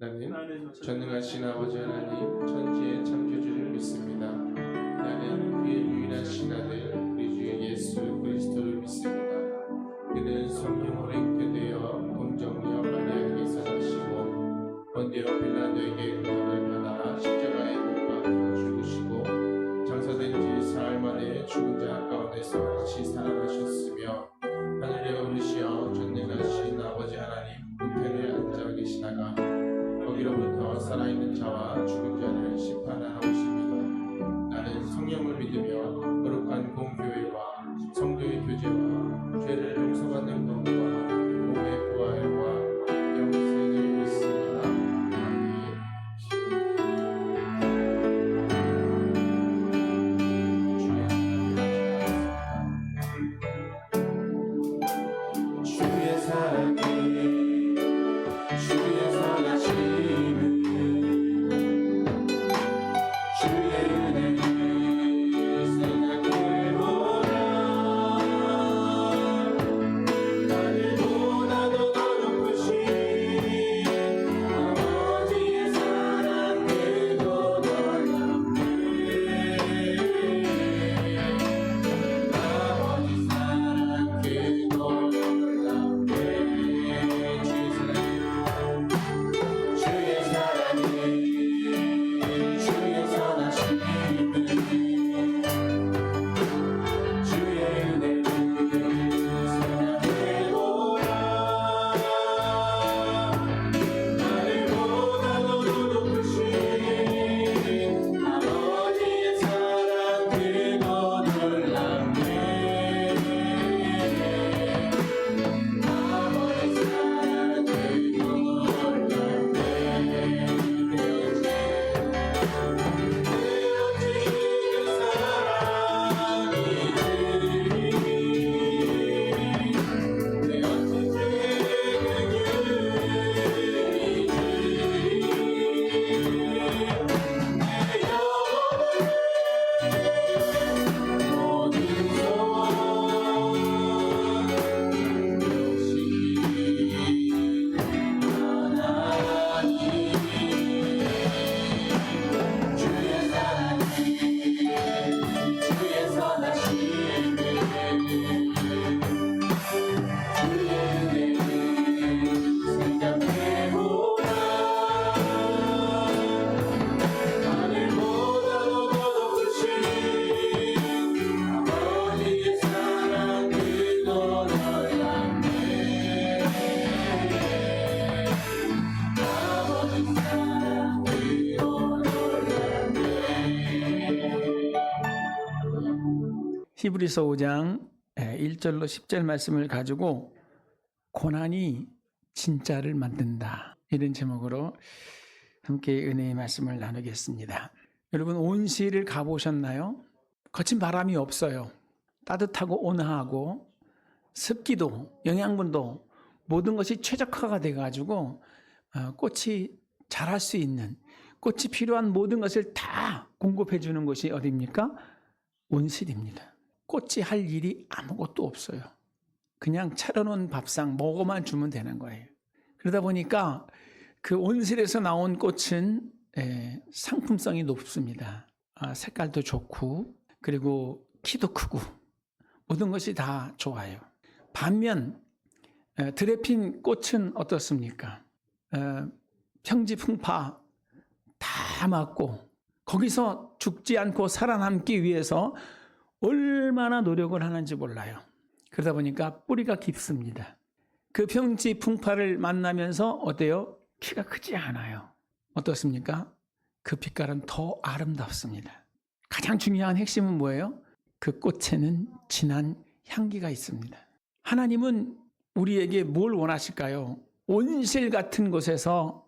나는 전능하신 아버지 하나님 천지의 창조주를 믿습니다. 나는 그의 유일하신 아들 우리 주 예수 그리스도를 믿습니다. 그는 성령으로 잉태되어 동정녀 마리아에게서 나시고 본디오 빌라도에게 고난을 받아 십자가에 못 박혀 죽으시고 장사된 지 사흘 만에 죽은 자 가운데서 다시 살아나셨으며 하늘에 오르시어 전능하신 아버지 하나님 우편에 앉아 계시다가 거기로부터 살아있는 자와 죽은 자를 심판하러 오십니다. 나는 성령을 믿으며 거룩한 공교회와 성도의 교제와 죄를 용서받는 것과 몸의 부활과 영생을 믿습니다. 아멘. 주의 사랑이 주의 선하심을 주의 은혜를 생각해보라. 하늘보다도 더 높으신 아버지의 사랑 그도 놀랍네. 아버지 사랑 그도 놀랍네. 주의 사랑이 주의 선하심을 주의 은혜를 생각해보라. 하늘보다도 더 높으신 아버지의 사랑 그도 놀랍네. 아버지 사랑 그도 놀랍네. 히브리서 5장 1절로 10절 말씀을 가지고 고난이 진짜를 만든다, 이런 제목으로 함께 은혜의 말씀을 나누겠습니다. 여러분, 온실을 가보셨나요? 거친 바람이 없어요. 따뜻하고 온화하고 습기도 영양분도 모든 것이 최적화가 돼가지고 꽃이 자랄 수 있는, 꽃이 필요한 모든 것을 다 공급해 주는 곳이 어디입니까? 온실입니다. 꽃이 할 일이 아무것도 없어요. 그냥 차려놓은 밥상 먹어만 주면 되는 거예요. 그러다 보니까 그 온실에서 나온 꽃은 상품성이 높습니다. 색깔도 좋고 그리고 키도 크고 모든 것이 다 좋아요. 반면 들에 핀 꽃은 어떻습니까? 평지풍파 다 맞고 거기서 죽지 않고 살아남기 위해서 얼마나 노력을 하는지 몰라요. 그러다 보니까 뿌리가 깊습니다. 그 평지풍파를 만나면서 어때요? 키가 크지 않아요. 어떻습니까? 그 빛깔은 더 아름답습니다. 가장 중요한 핵심은 뭐예요? 그 꽃에는 진한 향기가 있습니다. 하나님은 우리에게 뭘 원하실까요? 온실 같은 곳에서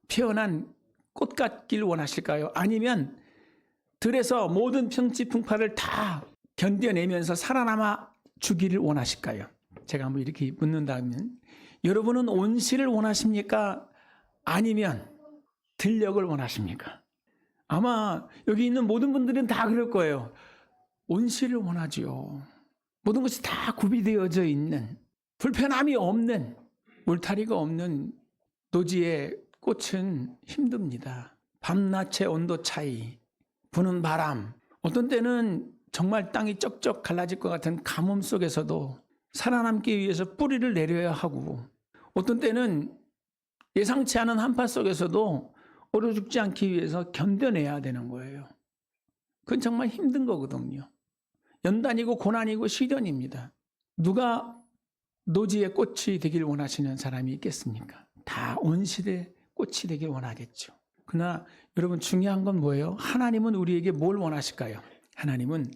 피어난 꽃 같길 원하실까요? 아니면 들에서 모든 평지풍파를 다 견뎌내면서 살아남아 주기를 원하실까요? 제가 한번 이렇게 묻는다면, 여러분은 온실을 원하십니까? 아니면 들녘을 원하십니까? 아마 여기 있는 모든 분들은 다 그럴 거예요. 온실을 원하지요. 모든 것이 다 구비되어져 있는, 불편함이 없는, 울타리가 없는 노지에 꽃은 힘듭니다. 밤낮의 온도 차이, 부는 바람, 어떤 때는 정말 땅이 쩍쩍 갈라질 것 같은 가뭄 속에서도 살아남기 위해서 뿌리를 내려야 하고, 어떤 때는 예상치 않은 한파 속에서도 얼어 죽지 않기 위해서 견뎌내야 되는 거예요. 그건 정말 힘든 거거든요. 연단이고 고난이고 시련입니다. 누가 노지의 꽃이 되길 원하시는 사람이 있겠습니까? 다 온실의 꽃이 되길 원하겠죠. 그러나 여러분, 중요한 건 뭐예요? 하나님은 우리에게 뭘 원하실까요? 하나님은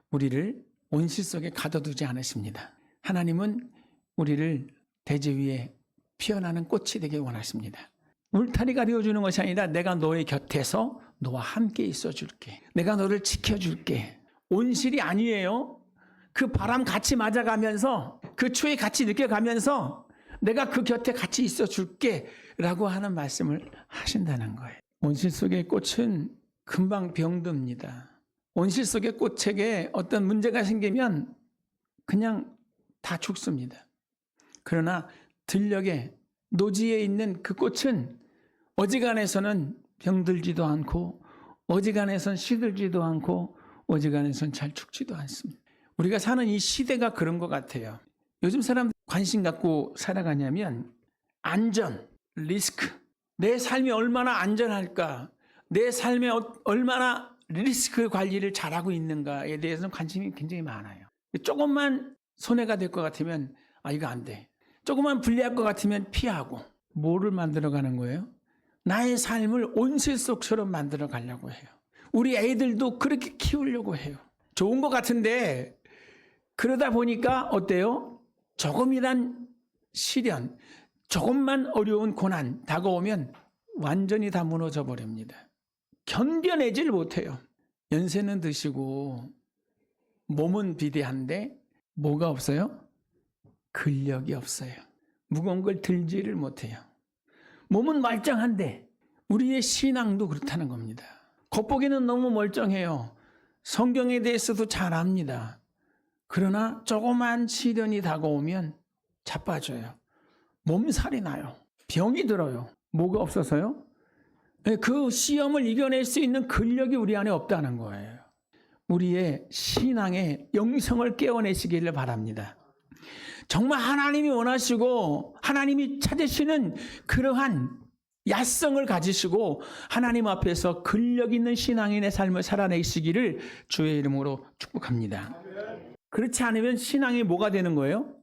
우리를 온실 속에 가둬두지 않으십니다. 하나님은 우리를 대지 위에 피어나는 꽃이 되길 원하십니다. 울타리 가려주는 것이 아니라 내가 너의 곁에서 너와 함께 있어줄게. 내가 너를 지켜줄게. 온실이 아니에요. 그 바람 같이 맞아가면서 그 추위 같이 느껴가면서 내가 그 곁에 같이 있어줄게 라고 하는 말씀을 하신다는 거예요. 온실 속의 꽃은 금방 병듭니다. 온실 속의 꽃에게 어떤 문제가 생기면 그냥 다 죽습니다. 그러나 들녘에 노지에 있는 그 꽃은 어지간해서는 병들지도 않고 어지간해서는 시들지도 않고 어지간해서는 잘 죽지도 않습니다. 우리가 사는 이 시대가 그런 것 같아요. 요즘 사람들 관심 갖고 살아가냐면 안전, 리스크, 내 삶이 얼마나 안전할까, 내 삶에 얼마나 리스크 관리를 잘하고 있는가에 대해서는 관심이 굉장히 많아요. 조금만 손해가 될 것 같으면 이거 안 돼. 조금만 불리할 것 같으면 피하고. 뭐를 만들어가는 거예요? 나의 삶을 온실 속처럼 만들어 가려고 해요. 우리 애들도 그렇게 키우려고 해요. 좋은 것 같은데 그러다 보니까 어때요? 조금이란 시련, 조금만 어려운 고난 다가오면 완전히 다 무너져 버립니다. 견뎌내질 못해요. 연세는 드시고 몸은 비대한데 뭐가 없어요? 근력이 없어요. 무거운 걸 들지를 못해요. 몸은 멀쩡한데 우리의 신앙도 그렇다는 겁니다. 겉보기는 너무 멀쩡해요. 성경에 대해서도 잘 압니다. 그러나 조그만 시련이 다가오면 자빠져요. 몸살이 나요. 병이 들어요. 뭐가 없어서요? 그 시험을 이겨낼 수 있는 근력이 우리 안에 없다는 거예요. 우리의 신앙의 영성을 깨워내시기를 바랍니다. 정말 하나님이 원하시고 하나님이 찾으시는 그러한 야성을 가지시고 하나님 앞에서 근력 있는 신앙인의 삶을 살아내시기를 주의 이름으로 축복합니다. 그렇지 않으면 신앙이 뭐가 되는 거예요?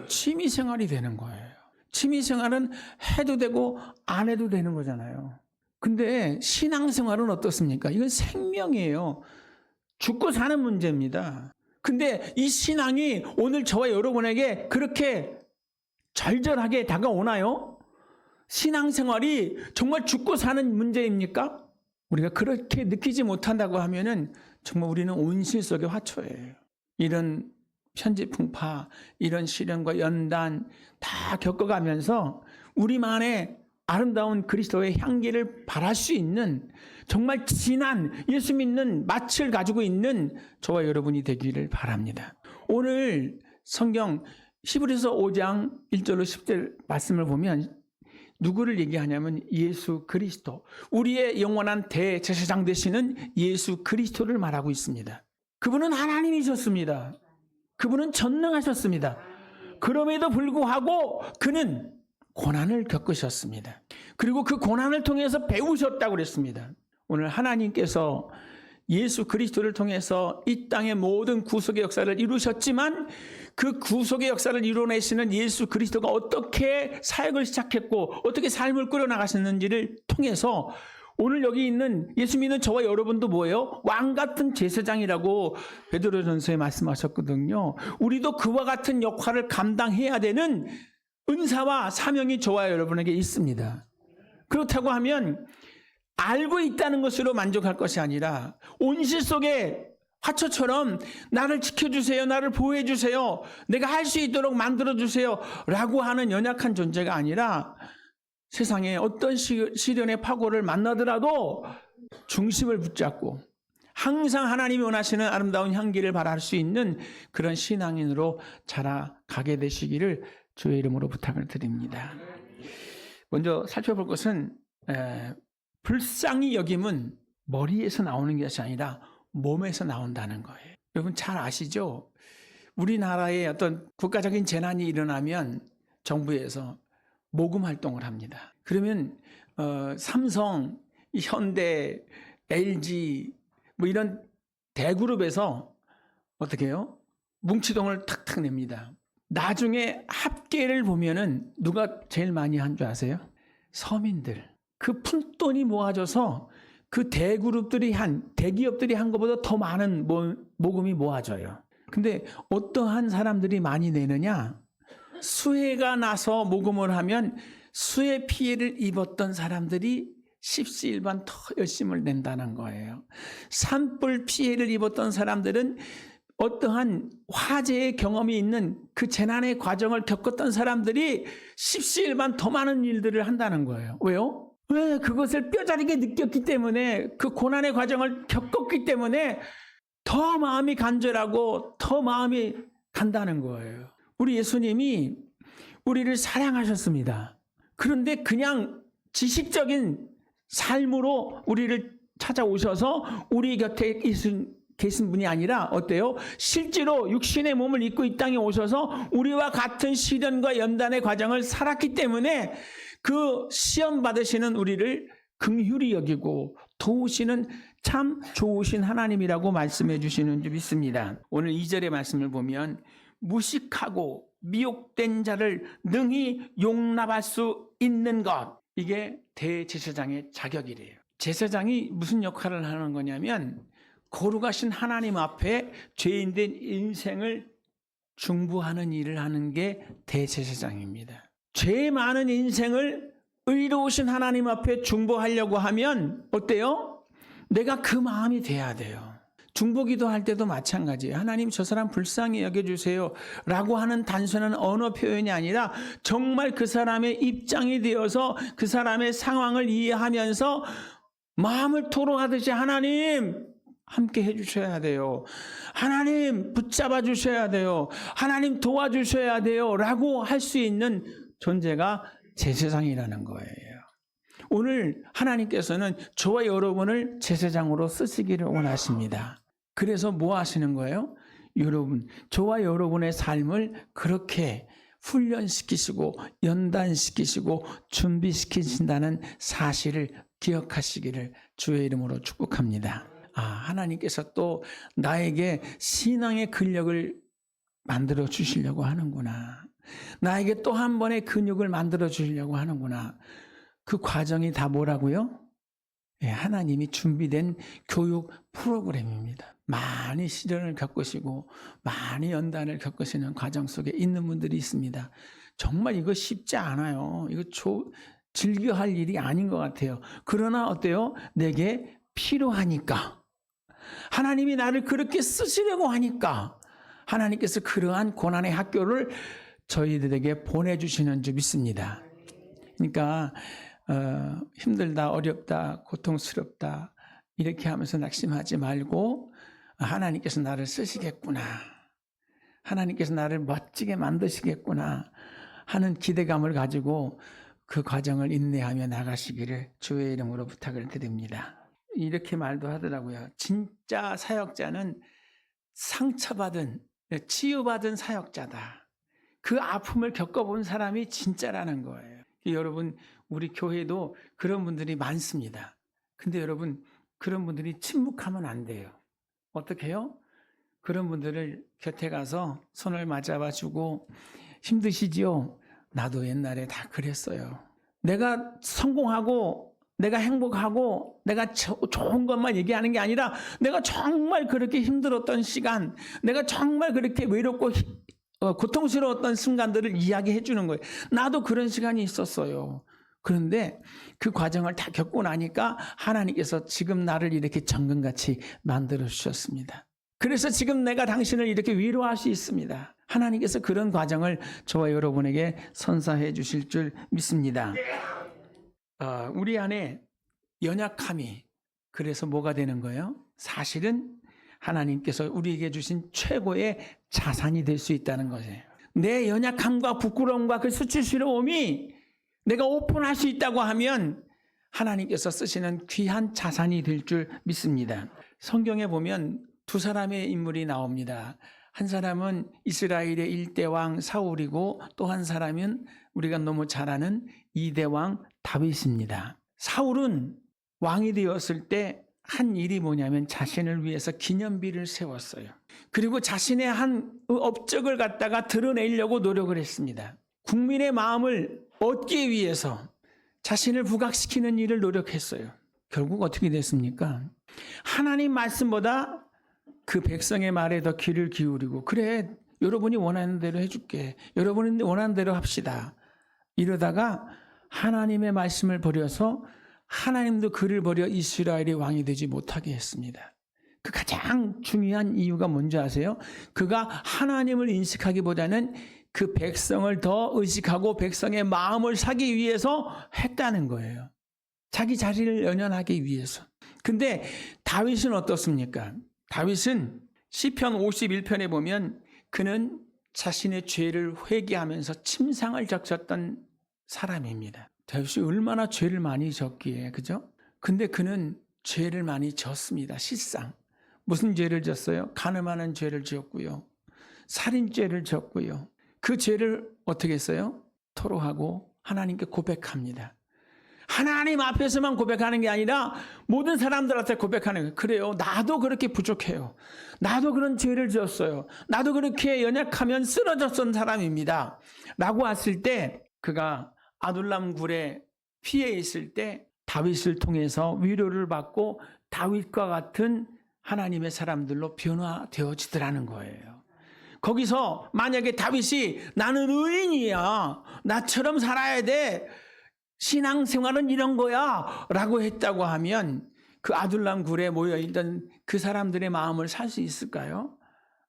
취미생활이 되는 거예요. 취미생활은 해도 되고 안 해도 되는 거잖아요. 근데 신앙생활은 어떻습니까? 이건 생명이에요. 죽고 사는 문제입니다. 근데 이 신앙이 오늘 저와 여러분에게 그렇게 절절하게 다가오나요? 신앙생활이 정말 죽고 사는 문제입니까? 우리가 그렇게 느끼지 못한다고 하면은 정말 우리는 온실 속의 화초예요. 이런 편지풍파, 이런 시련과 연단 다 겪어가면서 우리만의 아름다운 그리스도의 향기를 발할 수 있는 정말 진한 예수 믿는 맛을 가지고 있는 저와 여러분이 되기를 바랍니다. 오늘 성경 히브리서 5장 1절로 10절 말씀을 보면 누구를 얘기하냐면 예수 그리스도, 우리의 영원한 대제사장 되시는 예수 그리스도를 말하고 있습니다. 그분은 하나님이셨습니다. 그분은 전능하셨습니다. 그럼에도 불구하고 그는 고난을 겪으셨습니다. 그리고 그 고난을 통해서 배우셨다고 그랬습니다. 오늘 하나님께서 예수 그리스도를 통해서 이 땅의 모든 구속의 역사를 이루셨지만 그 구속의 역사를 이뤄내시는 예수 그리스도가 어떻게 사역을 시작했고 어떻게 삶을 꾸려나가셨는지를 통해서 오늘 여기 있는 예수 믿는 저와 여러분도 뭐예요? 왕 같은 제사장이라고 베드로전서에 말씀하셨거든요. 우리도 그와 같은 역할을 감당해야 되는 은사와 사명이 저와 여러분에게 있습니다. 그렇다고 하면 알고 있다는 것으로 만족할 것이 아니라 온실 속에 화초처럼 나를 지켜주세요, 나를 보호해주세요, 내가 할 수 있도록 만들어주세요 라고 하는 연약한 존재가 아니라 세상에 어떤 시련의 파고를 만나더라도 중심을 붙잡고 항상 하나님이 원하시는 아름다운 향기를 발할 수 있는 그런 신앙인으로 자라가게 되시기를 주의 이름으로 부탁을 드립니다. 먼저 살펴볼 것은 불쌍히 여김은 머리에서 나오는 것이 아니라 몸에서 나온다는 거예요. 여러분 잘 아시죠? 우리나라에 어떤 국가적인 재난이 일어나면 정부에서 모금 활동을 합니다. 그러면 삼성, 현대, LG 뭐 이런 대그룹에서 어떻게 해요? 뭉치돈을 탁탁 냅니다. 나중에 합계를 보면은 누가 제일 많이 한 줄 아세요? 서민들. 그 푼돈이 모아져서 그 대기업들이 한 것보다 더 많은 모금이 모아져요. 근데 어떠한 사람들이 많이 내느냐? 수해가 나서 모금을 하면 수해 피해를 입었던 사람들이 십시일반 더 열심을 낸다는 거예요. 산불 피해를 입었던 사람들은 어떠한 화재의 경험이 있는 그 재난의 과정을 겪었던 사람들이 십시일반 더 많은 일들을 한다는 거예요. 왜요? 왜? 그것을 뼈저리게 느꼈기 때문에, 그 고난의 과정을 겪었기 때문에 더 마음이 간절하고 더 마음이 간다는 거예요. 우리 예수님이 우리를 사랑하셨습니다. 그런데 그냥 지식적인 삶으로 우리를 찾아오셔서 우리 곁에 계신 분이 아니라 어때요? 실제로 육신의 몸을 입고 이 땅에 오셔서 우리와 같은 시련과 연단의 과정을 살았기 때문에 그 시험 받으시는 우리를 긍휼히 여기고 도우시는 참 좋으신 하나님이라고 말씀해 주시는 줄 믿습니다. 오늘 2절의 말씀을 보면 무식하고 미혹된 자를 능히 용납할 수 있는 것, 이게 대제사장의 자격이래요. 제사장이 무슨 역할을 하는 거냐면 거룩하신 하나님 앞에 죄인된 인생을 중보하는 일을 하는 게 대제사장입니다. 죄 많은 인생을 의로우신 하나님 앞에 중보하려고 하면 어때요? 내가 그 마음이 돼야 돼요. 중보기도 할 때도 마찬가지예요. 하나님 저 사람 불쌍히 여겨주세요 라고 하는 단순한 언어 표현이 아니라 정말 그 사람의 입장이 되어서 그 사람의 상황을 이해하면서 마음을 토로하듯이 하나님 함께 해주셔야 돼요. 하나님 붙잡아 주셔야 돼요. 하나님 도와주셔야 돼요 라고 할 수 있는 존재가 제사장이라는 거예요. 오늘 하나님께서는 저와 여러분을 제사장으로 쓰시기를 원하십니다. 그래서 뭐 하시는 거예요? 여러분, 저와 여러분의 삶을 그렇게 훈련시키시고 연단시키시고 준비시키신다는 사실을 기억하시기를 주의 이름으로 축복합니다. 하나님께서 또 나에게 신앙의 근력을 만들어 주시려고 하는구나. 나에게 또 한 번의 근육을 만들어 주시려고 하는구나. 그 과정이 다 뭐라고요? 하나님이 준비된 교육 프로그램입니다. 많이 시련을 겪으시고 많이 연단을 겪으시는 과정 속에 있는 분들이 있습니다. 정말 이거 쉽지 않아요. 이거 즐겨 할 일이 아닌 것 같아요. 그러나 어때요? 내게 필요하니까. 하나님이 나를 그렇게 쓰시려고 하니까 하나님께서 그러한 고난의 학교를 저희들에게 보내주시는 줄 믿습니다. 그러니까 힘들다, 어렵다, 고통스럽다 이렇게 하면서 낙심하지 말고 하나님께서 나를 쓰시겠구나, 하나님께서 나를 멋지게 만드시겠구나 하는 기대감을 가지고 그 과정을 인내하며 나가시기를 주의 이름으로 부탁을 드립니다. 이렇게 말도 하더라고요. 진짜 사역자는 상처받은, 치유받은 사역자다. 그 아픔을 겪어본 사람이 진짜라는 거예요. 여러분, 우리 교회도 그런 분들이 많습니다. 근데 여러분, 그런 분들이 침묵하면 안 돼요. 어떻게 해요? 그런 분들을 곁에 가서 손을 맞잡아 주고, 힘드시지요? 나도 옛날에 다 그랬어요. 내가 성공하고 내가 행복하고 내가 좋은 것만 얘기하는 게 아니라 내가 정말 그렇게 힘들었던 시간, 내가 정말 그렇게 외롭고 고통스러웠던 순간들을 이야기해 주는 거예요. 나도 그런 시간이 있었어요. 그런데 그 과정을 다 겪고 나니까 하나님께서 지금 나를 이렇게 정금같이 만들어 주셨습니다. 그래서 지금 내가 당신을 이렇게 위로할 수 있습니다. 하나님께서 그런 과정을 저와 여러분에게 선사해 주실 줄 믿습니다. 우리 안에 연약함이 그래서 뭐가 되는 거예요? 사실은 하나님께서 우리에게 주신 최고의 자산이 될 수 있다는 거예요. 내 연약함과 부끄러움과 그 수치스러움이 내가 오픈할 수 있다고 하면 하나님께서 쓰시는 귀한 자산이 될 줄 믿습니다. 성경에 보면 두 사람의 인물이 나옵니다. 한 사람은 이스라엘의 1대 왕 사울이고 또 한 사람은 우리가 너무 잘 아는 2대 왕 다윗입니다. 사울은 왕이 되었을 때 한 일이 뭐냐면 자신을 위해서 기념비를 세웠어요. 그리고 자신의 한 업적을 갖다가 드러내려고 노력을 했습니다. 국민의 마음을 얻기 위해서 자신을 부각시키는 일을 노력했어요. 결국 어떻게 됐습니까? 하나님 말씀보다 그 백성의 말에 더 귀를 기울이고, 그래, 여러분이 원하는 대로 해줄게, 여러분이 원하는 대로 합시다, 이러다가 하나님의 말씀을 버려서 하나님도 그를 버려 이스라엘의 왕이 되지 못하게 했습니다. 그 가장 중요한 이유가 뭔지 아세요? 그가 하나님을 인식하기보다는 그 백성을 더 의식하고 백성의 마음을 사기 위해서 했다는 거예요. 자기 자리를 연연하기 위해서. 근데 다윗은 어떻습니까? 다윗은 시편 51편에 보면 그는 자신의 죄를 회개하면서 침상을 적셨던 사람입니다. 다윗이 얼마나 죄를 많이 졌기에, 그죠? 근데 그는 죄를 많이 졌습니다. 실상. 무슨 죄를 졌어요? 간음하는 죄를 지었고요. 살인죄를 졌고요. 그 죄를 어떻게 했어요? 토로하고 하나님께 고백합니다. 하나님 앞에서만 고백하는 게 아니라 모든 사람들한테 고백하는 거예요. 그래요. 나도 그렇게 부족해요. 나도 그런 죄를 지었어요. 나도 그렇게 연약하면 쓰러졌던 사람입니다. 라고 했을 때 그가 아둘람 굴에 피해 있을 때 다윗을 통해서 위로를 받고 다윗과 같은 하나님의 사람들로 변화되어지더라는 거예요. 거기서 만약에 다윗이 나는 의인이야, 나처럼 살아야 돼, 신앙생활은 이런 거야 라고 했다고 하면 그 아둘람 굴에 모여있던 그 사람들의 마음을 살 수 있을까요?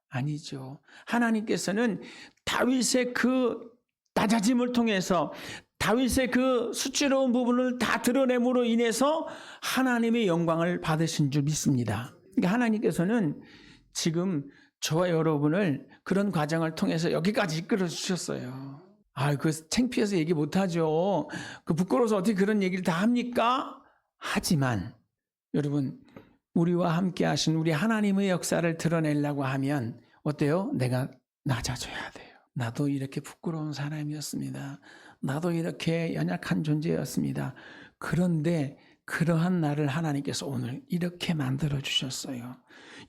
아니죠. 하나님께서는 다윗의 그 낮아짐을 통해서 다윗의 그 수치로운 부분을 다 드러냄으로 인해서 하나님의 영광을 받으신 줄 믿습니다. 그러니까 하나님께서는 지금 저와 여러분을 그런 과정을 통해서 여기까지 이끌어 주셨어요. 그 창피해서 얘기 못하죠. 그 부끄러워서 어떻게 그런 얘기를 다 합니까? 하지만 여러분, 우리와 함께 하신 우리 하나님의 역사를 드러내려고 하면 어때요? 내가 낮아져야 돼요. 나도 이렇게 부끄러운 사람이었습니다. 나도 이렇게 연약한 존재였습니다. 그런데 그러한 나를 하나님께서 오늘 이렇게 만들어 주셨어요.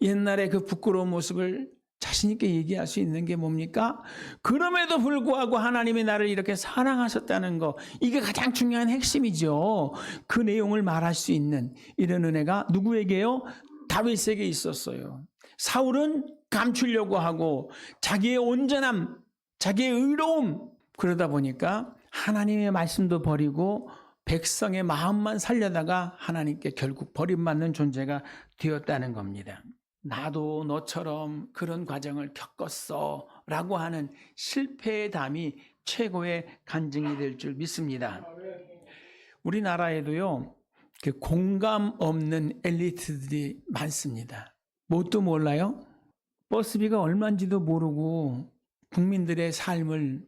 옛날에 그 부끄러운 모습을 자신 있게 얘기할 수 있는 게 뭡니까? 그럼에도 불구하고 하나님이 나를 이렇게 사랑하셨다는 거, 이게 가장 중요한 핵심이죠. 그 내용을 말할 수 있는 이런 은혜가 누구에게요? 다윗에게 있었어요. 사울은 감추려고 하고 자기의 온전함, 자기의 의로움, 그러다 보니까 하나님의 말씀도 버리고 백성의 마음만 살려다가 하나님께 결국 버림받는 존재가 되었다는 겁니다. 나도 너처럼 그런 과정을 겪었어 라고 하는 실패의 담이 최고의 간증이 될 줄 믿습니다. 우리나라에도요, 그 공감 없는 엘리트들이 많습니다. 뭣도 몰라요? 버스비가 얼마인지도 모르고 국민들의 삶을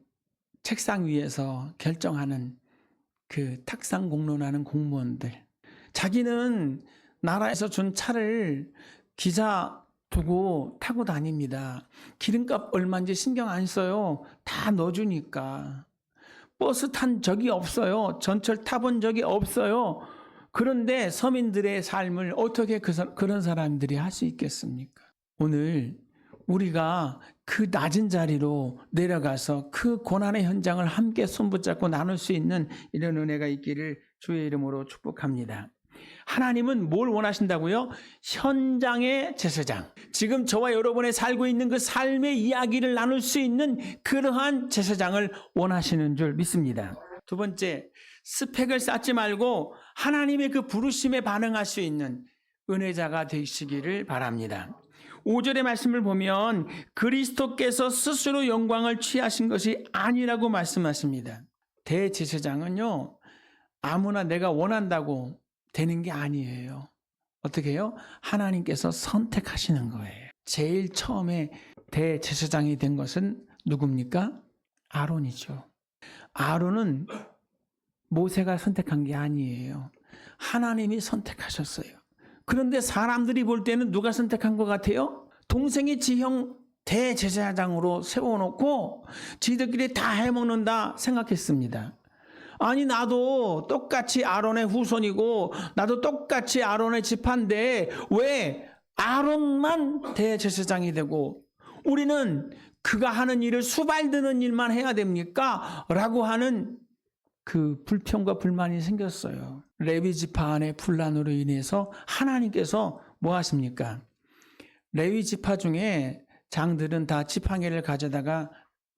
책상 위에서 결정하는 그 탁상 공론하는 공무원들. 자기는 나라에서 준 차를 기사 두고 타고 다닙니다. 기름값 얼마인지 신경 안 써요. 다 넣어주니까. 버스 탄 적이 없어요. 전철 타본 적이 없어요. 그런데 서민들의 삶을 어떻게 그런 사람들이 할 수 있겠습니까? 오늘 우리가 그 낮은 자리로 내려가서 그 고난의 현장을 함께 손붙잡고 나눌 수 있는 이런 은혜가 있기를 주의 이름으로 축복합니다. 하나님은 뭘 원하신다고요? 현장의 제사장. 지금 저와 여러분의 살고 있는 그 삶의 이야기를 나눌 수 있는 그러한 제사장을 원하시는 줄 믿습니다. 두 번째, 스펙을 쌓지 말고 하나님의 그 부르심에 반응할 수 있는 은혜자가 되시기를 바랍니다. 5절의 말씀을 보면 그리스도께서 스스로 영광을 취하신 것이 아니라고 말씀하십니다. 대제사장은요, 아무나 내가 원한다고 되는 게 아니에요. 어떻게 해요? 하나님께서 선택하시는 거예요. 제일 처음에 대제사장이 된 것은 누굽니까? 아론이죠. 아론은 모세가 선택한 게 아니에요. 하나님이 선택하셨어요. 그런데 사람들이 볼 때는 누가 선택한 것 같아요? 동생의 지형 대제사장으로 세워놓고 지들끼리 다 해먹는다 생각했습니다. 아니 나도 똑같이 아론의 후손이고 나도 똑같이 아론의 지파인데 왜 아론만 대제사장이 되고 우리는 그가 하는 일을 수발드는 일만 해야 됩니까? 라고 하는 그 불평과 불만이 생겼어요. 레위 지파 안의 분란으로 인해서 하나님께서 뭐 하십니까? 레위 지파 중에 장들은 다 지팡이를 가져다가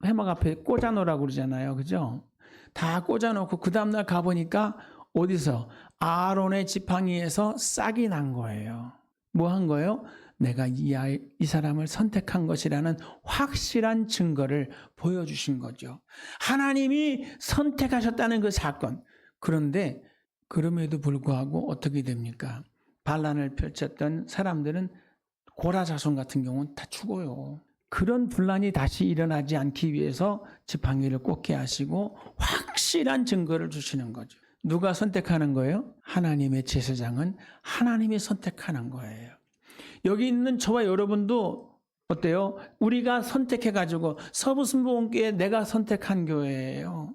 회막 앞에 꽂아놓으라고 그러잖아요. 그죠? 다 꽂아놓고 그 다음날 가보니까 어디서? 아론의 지팡이에서 싹이 난 거예요. 뭐 한 거예요? 내가 이 사람을 선택한 것이라는 확실한 증거를 보여주신 거죠. 하나님이 선택하셨다는 그 사건. 그런데 그럼에도 불구하고 어떻게 됩니까? 반란을 펼쳤던 사람들은 고라 자손 같은 경우는 다 죽어요. 그런 분란이 다시 일어나지 않기 위해서 지팡이를 꽂게 하시고 확실한 증거를 주시는 거죠. 누가 선택하는 거예요? 하나님의 제사장은 하나님이 선택하는 거예요. 여기 있는 저와 여러분도 어때요? 우리가 선택해가지고 서부순복음교회 내가 선택한 교회예요.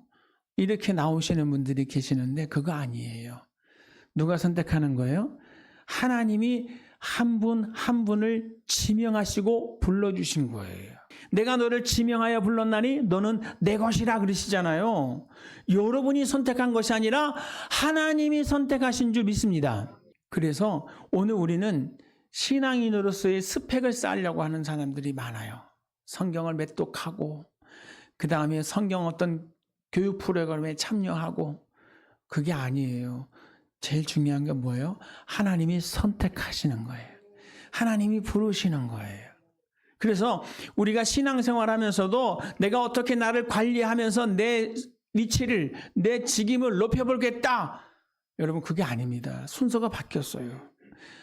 이렇게 나오시는 분들이 계시는데 그거 아니에요. 누가 선택하는 거예요? 하나님이 한 분 한 분을 지명하시고 불러주신 거예요. 내가 너를 지명하여 불렀나니 너는 내 것이라 그러시잖아요. 여러분이 선택한 것이 아니라 하나님이 선택하신 줄 믿습니다. 그래서 오늘 우리는 신앙인으로서의 스펙을 쌓으려고 하는 사람들이 많아요. 성경을 매독하고 그 다음에 성경 어떤 교육 프로그램에 참여하고 그게 아니에요. 제일 중요한 게 뭐예요? 하나님이 선택하시는 거예요. 하나님이 부르시는 거예요. 그래서 우리가 신앙생활하면서도 내가 어떻게 나를 관리하면서 내 위치를, 내 직임을 높여보겠다. 여러분 그게 아닙니다. 순서가 바뀌었어요.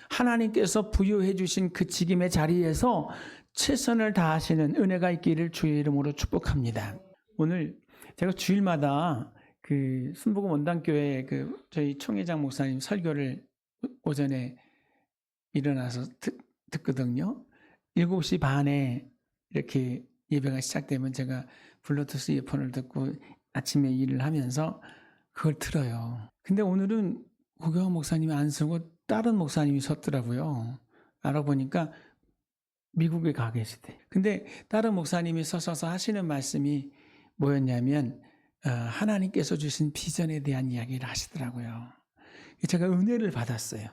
하나님께서 부여해 주신 그 직임의 자리에서 최선을 다하시는 은혜가 있기를 주의 이름으로 축복합니다. 오늘 제가 주일마다 그 순복음 원당교회 그 저희 총회장 목사님 설교를 오전에 일어나서 듣거든요. 7시 반에 이렇게 예배가 시작되면 제가 블루투스 이어폰을 듣고 아침에 일을 하면서 그걸 들어요. 근데 오늘은 고경환 목사님이 안 쓰고 다른 목사님이 섰더라고요. 알아보니까 미국에 가 계시대. 근데 다른 목사님이 서서 하시는 말씀이 뭐였냐면 하나님께서 주신 비전에 대한 이야기를 하시더라고요. 제가 은혜를 받았어요.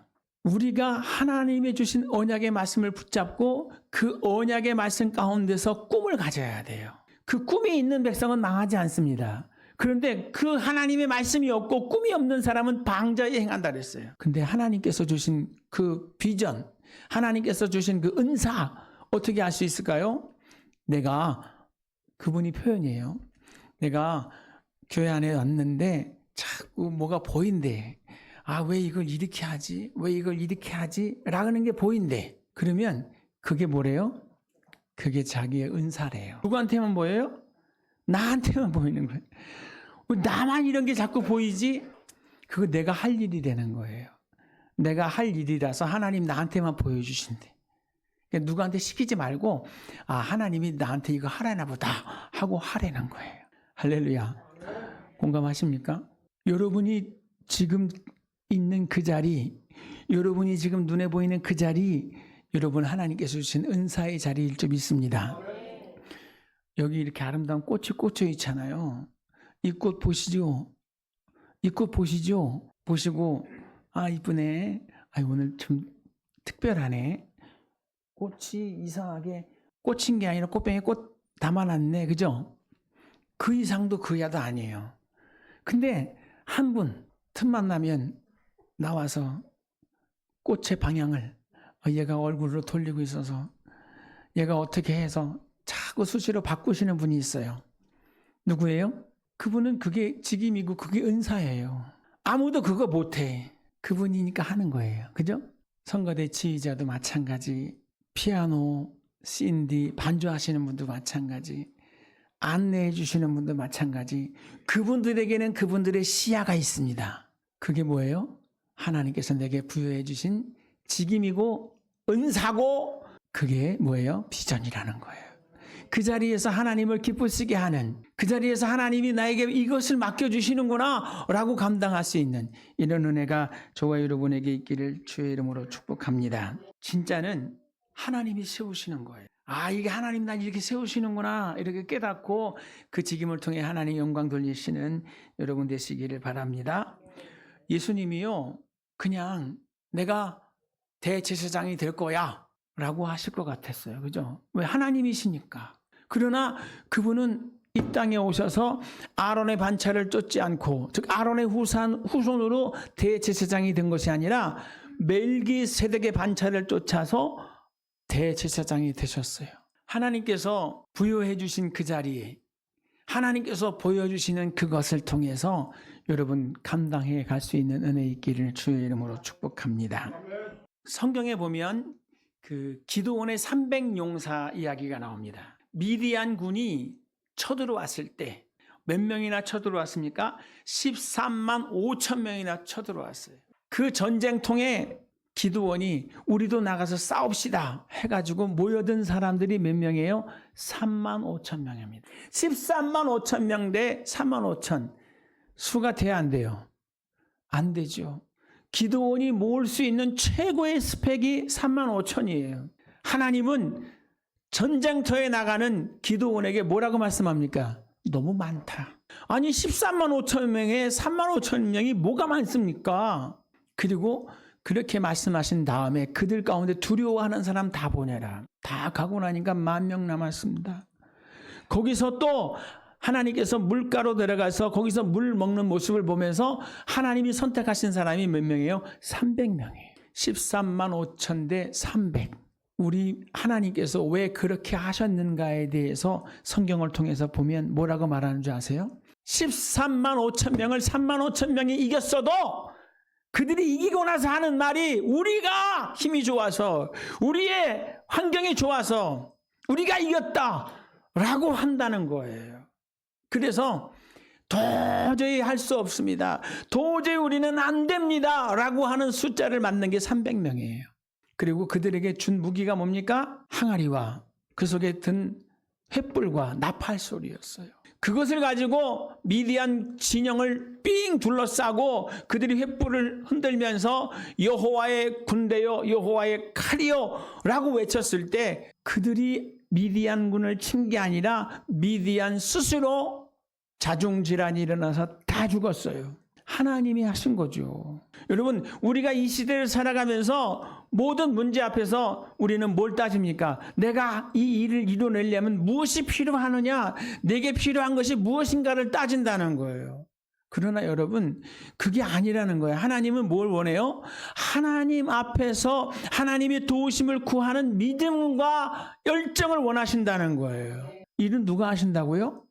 우리가 하나님이 주신 언약의 말씀을 붙잡고 그 언약의 말씀 가운데서 꿈을 가져야 돼요. 그 꿈이 있는 백성은 망하지 않습니다. 그런데 그 하나님의 말씀이 없고 꿈이 없는 사람은 방자에 행한다 그랬어요. 근데 하나님께서 주신 그 비전, 하나님께서 주신 그 은사 어떻게 알 수 있을까요? 내가 그분이 표현이에요. 내가 교회 안에 왔는데 자꾸 뭐가 보인대. 아, 왜 이걸 이렇게 하지? 왜 이걸 이렇게 하지? 라는 게 보인대. 그러면 그게 뭐래요? 그게 자기의 은사래요. 누구한테만 보여요? 나한테만 보이는 거예요. 나만 이런 게 자꾸 보이지? 그거 내가 할 일이 되는 거예요. 내가 할 일이라서 하나님 나한테만 보여주신대. 그러니까 누구한테 시키지 말고 아, 하나님이 나한테 이거 하라나 보다 하고 하라는 거예요. 할렐루야. 공감하십니까? 여러분이 지금 있는 그 자리, 여러분이 지금 눈에 보이는 그 자리, 여러분 하나님께서 주신 은사의 자리일 줄 믿습니다. 여기 이렇게 아름다운 꽃이 꽂혀 있잖아요. 이 꽃 보시죠? 이 꽃 보시죠? 보시고 아 이쁘네. 아 오늘 좀 특별하네. 꽃이 이상하게 꽂힌 게 아니라 꽃병에 꽃 담아놨네. 그죠? 그 이상도 그 이하도 아니에요. 근데 한 분 틈만 나면 나와서 꽃의 방향을 얘가 얼굴로 돌리고 있어서 얘가 어떻게 해서 자꾸 수시로 바꾸시는 분이 있어요. 누구예요? 그분은 그게 직임이고 그게 은사예요. 아무도 그거 못해. 그분이니까 하는 거예요. 그죠? 성가대 지휘자도 마찬가지, 피아노, 신디, 반주하시는 분도 마찬가지, 안내해 주시는 분도 마찬가지. 그분들에게는 그분들의 시야가 있습니다. 그게 뭐예요? 하나님께서 내게 부여해 주신 직임이고 은사고 그게 뭐예요? 비전이라는 거예요. 그 자리에서 하나님을 기쁘시게 하는, 그 자리에서 하나님이 나에게 이것을 맡겨주시는구나 라고 감당할 수 있는 이런 은혜가 저와 여러분에게 있기를 주의 이름으로 축복합니다. 진짜는 하나님이 세우시는 거예요. 아, 이게 하나님 날 이렇게 세우시는구나 이렇게 깨닫고 그 직임을 통해 하나님 영광 돌리시는 여러분 되시기를 바랍니다. 예수님이요 그냥 내가 대제사장이 될 거야 라고 하실 것 같았어요. 그죠? 왜? 하나님이시니까. 그러나 그분은 이 땅에 오셔서 아론의 반차를 쫓지 않고, 즉 아론의 후손으로 대제사장이 된 것이 아니라 멜기세덱의 반차를 쫓아서 대제사장이 되셨어요. 하나님께서 부여해 주신 그 자리에 하나님께서 보여주시는 그것을 통해서 여러분 감당해 갈 수 있는 은혜 있기를 주의 이름으로 축복합니다. 성경에 보면 그 기드온의 300용사 이야기가 나옵니다. 미디안 군이 쳐들어왔을 때 몇 명이나 쳐들어왔습니까? 13만 5천 명이나 쳐들어왔어요. 그 전쟁통에 기드온이 우리도 나가서 싸웁시다 해가지고 모여든 사람들이 몇 명이에요? 3만 5천 명입니다. 13만 5천 명 대 3만 5천. 수가 돼야 안 돼요? 안 되죠. 기드온이 모을 수 있는 최고의 스펙이 3만 5천이에요. 하나님은 전쟁터에 나가는 기드온에게 뭐라고 말씀합니까? 너무 많다. 아니 13만 5천 명에 3만 5천 명이 뭐가 많습니까? 그리고 그렇게 말씀하신 다음에 그들 가운데 두려워하는 사람 다 보내라. 다 가고 나니까 10,000명 남았습니다. 거기서 또 하나님께서 물가로 들어가서 거기서 물 먹는 모습을 보면서 하나님이 선택하신 사람이 몇 명이에요? 300명이에요. 13만 5천 대 300. 우리 하나님께서 왜 그렇게 하셨는가에 대해서 성경을 통해서 보면 뭐라고 말하는 줄 아세요? 13만 5천 명을 3만 5천 명이 이겼어도 그들이 이기고 나서 하는 말이 우리가 힘이 좋아서 우리의 환경이 좋아서 우리가 이겼다라고 한다는 거예요. 그래서 도저히 할 수 없습니다. 도저히 우리는 안 됩니다. 라고 하는 숫자를 맞는 게 300명이에요. 그리고 그들에게 준 무기가 뭡니까? 항아리와 그 속에 든 횃불과 나팔 소리였어요. 그것을 가지고 미디안 진영을 삥 둘러싸고 그들이 횃불을 흔들면서 여호와의 군대요 여호와의 칼이요 라고 외쳤을 때 그들이 미디안군을 친 게 아니라 미디안 스스로 자중질환이 일어나서 다 죽었어요. 하나님이 하신 거죠. 여러분 우리가 이 시대를 살아가면서 모든 문제 앞에서 우리는 뭘 따집니까? 내가 이 일을 이뤄내려면 무엇이 필요하느냐? 내게 필요한 것이 무엇인가를 따진다는 거예요. 그러나 여러분 그게 아니라는 거예요. 하나님은 뭘 원해요? 하나님 앞에서 하나님의 도우심을 구하는 믿음과 열정을 원하신다는 거예요. 일은 누가 하신다고요?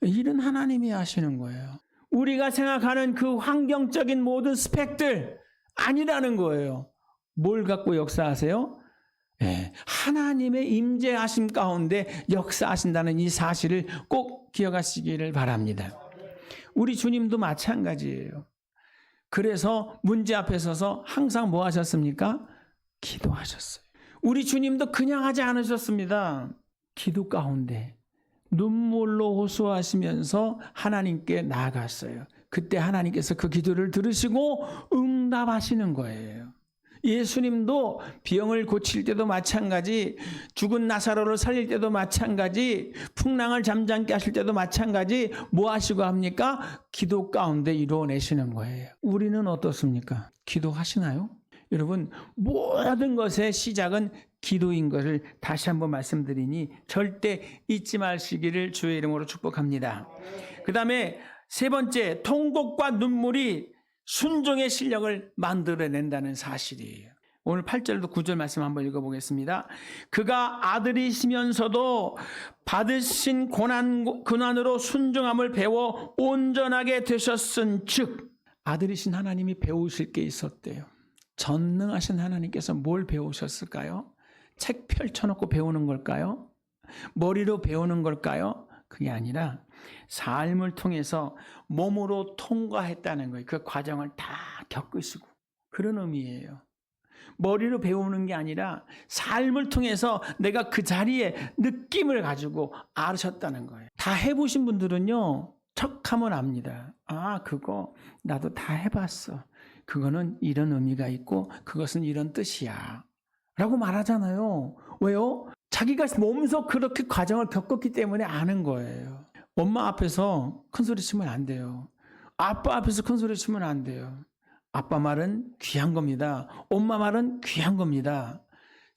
일은 하나님이 하시는 거예요. 우리가 생각하는 그 환경적인 모든 스펙들 아니라는 거예요. 뭘 갖고 역사하세요? 네, 하나님의 임재하심 가운데 역사하신다는 이 사실을 꼭 기억하시기를 바랍니다. 우리 주님도 마찬가지예요. 그래서 문제 앞에 서서 항상 뭐 하셨습니까? 기도하셨어요. 우리 주님도 그냥 하지 않으셨습니다. 기도 가운데 눈물로 호소하시면서 하나님께 나아갔어요. 그때 하나님께서 그 기도를 들으시고 응답하시는 거예요. 예수님도 병을 고칠 때도 마찬가지, 죽은 나사로를 살릴 때도 마찬가지, 풍랑을 잠잠케 하실 때도 마찬가지 뭐 하시고 합니까? 기도 가운데 이루어내시는 거예요. 우리는 어떻습니까? 기도하시나요? 여러분 모든 것의 시작은 기도인 것을 다시 한번 말씀드리니 절대 잊지 마시기를 주의 이름으로 축복합니다. 그 다음에 세 번째, 통곡과 눈물이 순종의 실력을 만들어낸다는 사실이에요. 오늘 8절도 9절 말씀 한번 읽어보겠습니다. 그가 아들이시면서도 받으신 고난으로 순종함을 배워 온전하게 되셨은 즉, 아들이신 하나님이 배우실 게 있었대요. 전능하신 하나님께서 뭘 배우셨을까요? 책 펼쳐놓고 배우는 걸까요? 머리로 배우는 걸까요? 그게 아니라 삶을 통해서 몸으로 통과했다는 거예요. 그 과정을 다 겪으시고 그런 의미예요. 머리로 배우는 게 아니라 삶을 통해서 내가 그 자리에 느낌을 가지고 알으셨다는 거예요. 다 해보신 분들은요, 척하면 압니다. 아, 그거 나도 다 해봤어. 그거는 이런 의미가 있고 그것은 이런 뜻이야. 라고 말하잖아요. 왜요? 자기가 몸소 그렇게 과정을 겪었기 때문에 아는 거예요. 엄마 앞에서 큰 소리 치면 안 돼요. 아빠 앞에서 큰 소리 치면 안 돼요. 아빠 말은 귀한 겁니다. 엄마 말은 귀한 겁니다.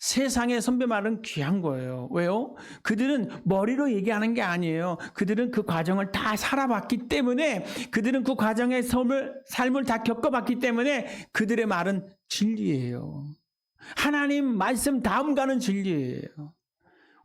세상의 선배 말은 귀한 거예요. 왜요? 그들은 머리로 얘기하는 게 아니에요. 그들은 그 과정을 다 살아봤기 때문에, 그들은 그 과정의 삶을 다 겪어봤기 때문에 그들의 말은 진리예요. 하나님 말씀 다음 가는 진리예요.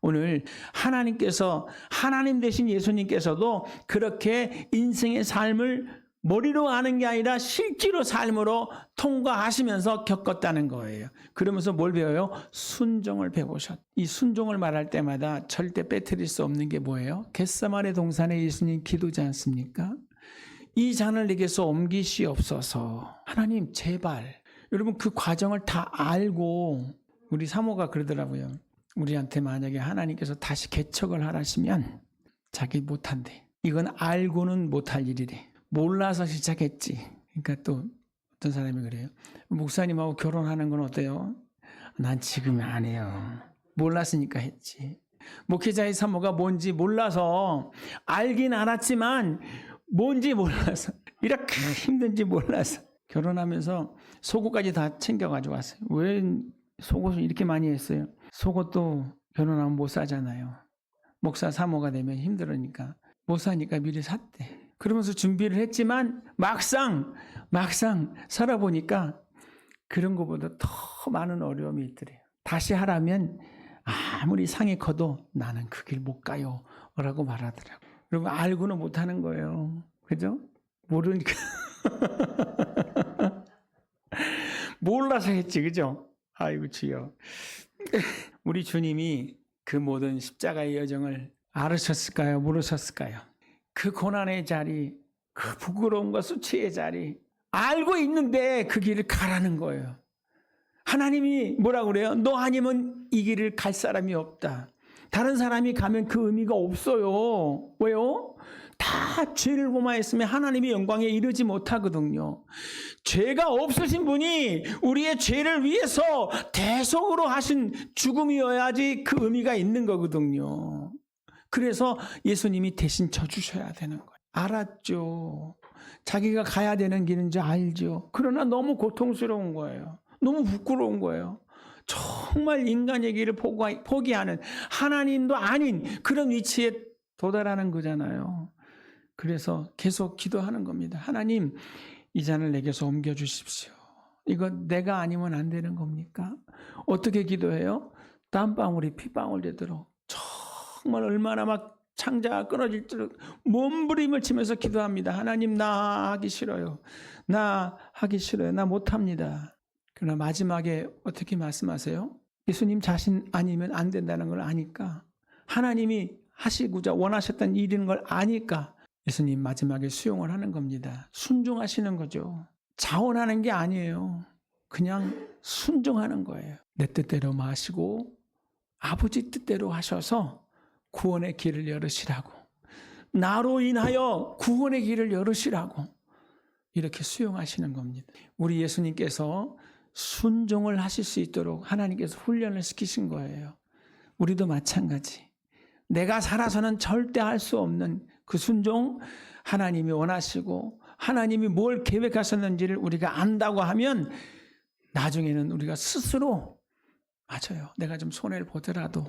오늘 하나님께서, 하나님 되신 예수님께서도 그렇게 인생의 삶을 머리로 아는 게 아니라 실제로 삶으로 통과하시면서 겪었다는 거예요. 그러면서 뭘 배워요? 순종을 배우셨. 이 순종을 말할 때마다 절대 빼뜨릴 수 없는 게 뭐예요? 겟세마네 동산에 예수님 기도지 않습니까? 이 잔을 내게서 옮기시옵소서. 하나님 제발. 여러분 그 과정을 다 알고, 우리 사모가 그러더라고요. 우리한테 만약에 하나님께서 다시 개척을 하라시면 자기 못한대. 이건 알고는 못할 일이래. 몰라서 시작했지. 그러니까 또 어떤 사람이 그래요. 목사님하고 결혼하는 건 어때요? 난 지금 안 해요. 몰랐으니까 했지. 목회자의 사모가 뭔지 몰라서, 알긴 알았지만 뭔지 몰라서, 이렇게 힘든지 몰라서 결혼하면서 속옷까지 다 챙겨가지고 왔어요. 왜 속옷을 이렇게 많이 했어요? 속옷도 결혼하면 못 사잖아요. 목사 사모가 되면 힘들으니까 못 사니까 미리 샀대. 그러면서 준비를 했지만 막상 살아보니까 그런 것보다 더 많은 어려움이 있더래요. 다시 하라면 아무리 상이 커도 나는 그 길 못 가요 라고 말하더라고요. 여러분 알고는 못하는 거예요. 그죠? 모르니까 몰라서 했지. 그죠? 아이고 주여. 우리 주님이 그 모든 십자가의 여정을 알으셨을까요? 모르셨을까요? 그 고난의 자리, 그 부끄러움과 수치의 자리 알고 있는데 그 길을 가라는 거예요. 하나님이 뭐라고 그래요? 너 아니면 이 길을 갈 사람이 없다. 다른 사람이 가면 그 의미가 없어요. 왜요? 다 죄를 범하였으면 하나님의 영광에 이르지 못하거든요. 죄가 없으신 분이 우리의 죄를 위해서 대속으로 하신 죽음이어야지 그 의미가 있는 거거든요. 그래서 예수님이 대신 져주셔야 되는 거예요. 알았죠. 자기가 가야 되는 길인 줄 알죠. 그러나 너무 고통스러운 거예요. 너무 부끄러운 거예요. 정말 인간의 길을 포기하는, 하나님도 아닌 그런 위치에 도달하는 거잖아요. 그래서 계속 기도하는 겁니다. 하나님, 이 잔을 내게서 옮겨주십시오. 이거 내가 아니면 안 되는 겁니까? 어떻게 기도해요? 땀방울이 피방울 되도록 정말 얼마나 막 창자가 끊어질 듯 몸부림을 치면서 기도합니다. 하나님, 나 하기 싫어요. 나 하기 싫어요. 나 못합니다. 그러나 마지막에 어떻게 말씀하세요? 예수님 자신 아니면 안 된다는 걸 아니까, 하나님이 하시고자 원하셨던 일인 걸 아니까 예수님 마지막에 수용을 하는 겁니다. 순종하시는 거죠. 자원하는 게 아니에요. 그냥 순종하는 거예요. 내 뜻대로 마시고 아버지 뜻대로 하셔서 구원의 길을 열으시라고, 나로 인하여 구원의 길을 열으시라고 이렇게 수용하시는 겁니다. 우리 예수님께서 순종을 하실 수 있도록 하나님께서 훈련을 시키신 거예요. 우리도 마찬가지. 내가 살아서는 절대 할 수 없는 그 순종, 하나님이 원하시고 하나님이 뭘 계획하셨는지를 우리가 안다고 하면 나중에는 우리가 스스로, 맞아요, 내가 좀 손해를 보더라도,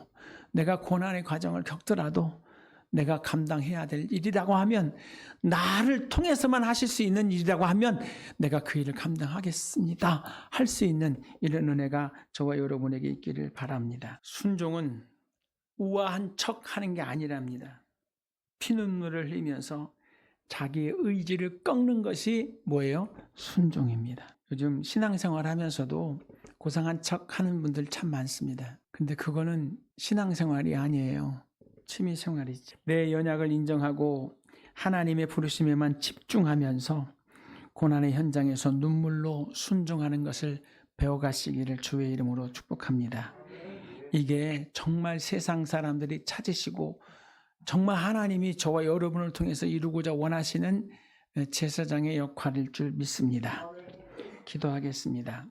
내가 고난의 과정을 겪더라도 내가 감당해야 될 일이라고 하면, 나를 통해서만 하실 수 있는 일이라고 하면 내가 그 일을 감당하겠습니다 할 수 있는 이런 은혜가 저와 여러분에게 있기를 바랍니다. 순종은 우아한 척 하는 게 아니랍니다. 피눈물을 흘리면서 자기의 의지를 꺾는 것이 뭐예요? 순종입니다. 요즘 신앙생활 하면서도 고상한 척 하는 분들 참 많습니다. 근데 그거는 신앙생활이 아니에요. 취미생활이죠. 내 연약을 인정하고 하나님의 부르심에만 집중하면서 고난의 현장에서 눈물로 순종하는 것을 배워가시기를 주의 이름으로 축복합니다. 이게 정말 세상 사람들이 찾으시고 정말 하나님이 저와 여러분을 통해서 이루고자 원하시는 제사장의 역할일 줄 믿습니다. 기도하겠습니다.